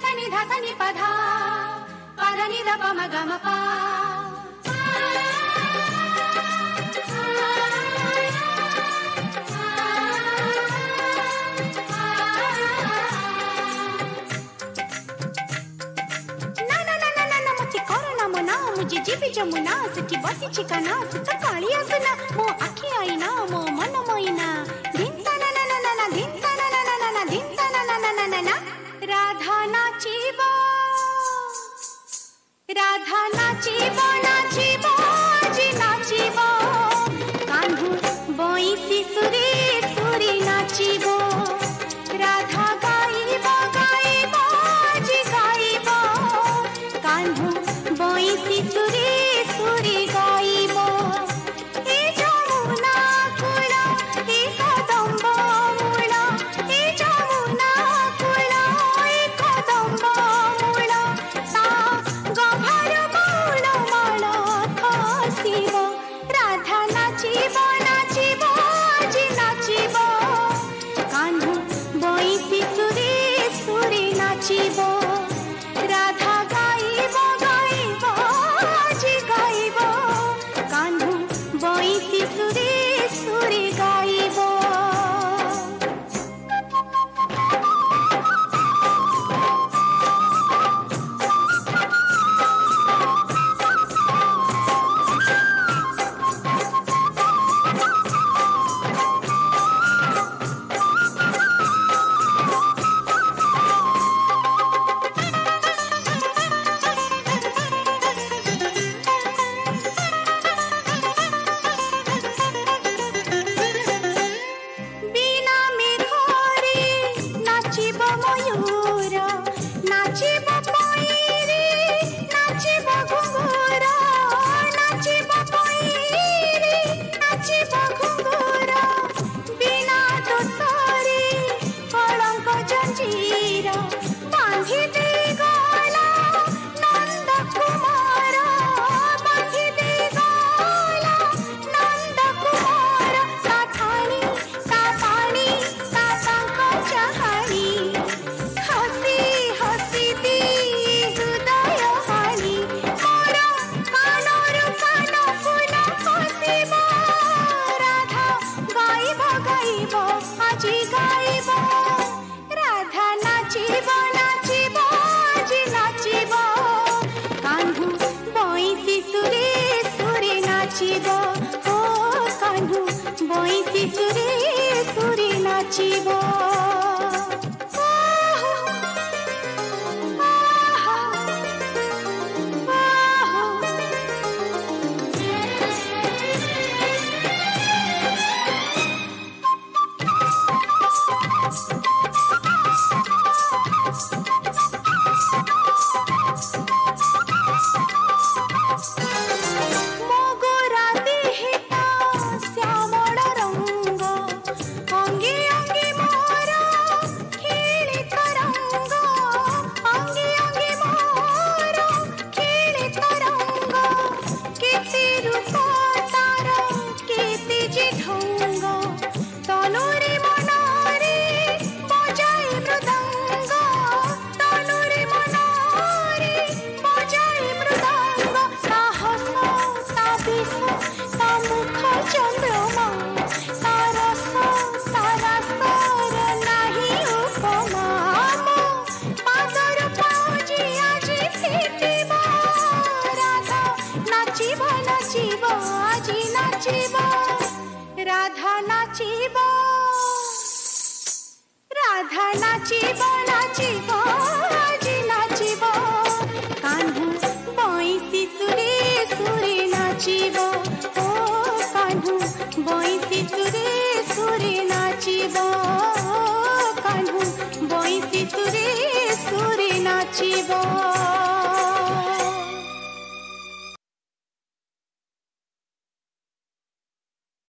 sani dha sani pa dha pa dha ni da pa ma ga ma pa. मुझे जीवी जमुना सखी बसी चिकाना सुत काली आसना मो आखी आईना मो मन मोइना धिंता ना ना ना ना धिंता ना ना ना ना धिंता ना ना ना ना ना राधा नाचिबो नाचिबो जी नाचिबो कान्हू बइसी सुरे सुरे नाचिबो राधा गाइबो गाइबो जी गाइबो कान्हू बइसी सुरे सुरे गाइबो ए जमुना कूल ए कदम्ब मूल ए जमुना कूल ए कदम्ब मूल ता गभर मूल माल खसिबो राधा नाचिबो नाचिबो जी नाचिबो कान्हू बइसी सुरे सुरे नाचिबो राधा गाइबो गाइबो जी गाइबो कान्हू बइसी सुरे सुरे गाइबो. बिना मेघरे नाचिबो मयूर नाचिबो पईरे नाचिबो घुंघुर नाचिबो पईरे नाचिबो घुंघुर बिना दोषरे कलंक जंजीर बांधी दे गला नंद कुमार बांधी दे गला नंद कुमार काठाणी कापाणी कापांक चाहाणी हसी हसी दी हृदय हानी मोर कानरु कान फुल हसिबो राधा गाइबो गाइबो आजी गाइबो राधा नाचिबो नाचिबो जी नाचिबो कान्हू बइसी सुरे सुरे नाचिबो ओ कान्हू बइसी सुरे सुरे नाचिबो. मोगरा देहिता श्यामल रंग अंगे अंगे मोर खेले तरंग अंगे अंगे मोर खेले तरंग केते रूप तार केते जे ढंग तनुरे मनरे बजाए मृदंग तनुरे मनरे बजाए मृदंग साहस ता विष ता मुख चंद्रमा ता रस नाही उपमा मो पादर पाउजी आजी फिटिबो राधा नाचिबो नाचिबो आजी नाचिबो राधा नाचिबो राधा नाचिबो नाचिबो आजी नाचिबो कान्हू बइसी सुरे सुरे नाचिबो ओ कान्हू बइसी सुरे सुरे नाचिबो कान्हू बइसी सुरे सुरे नाचिबो.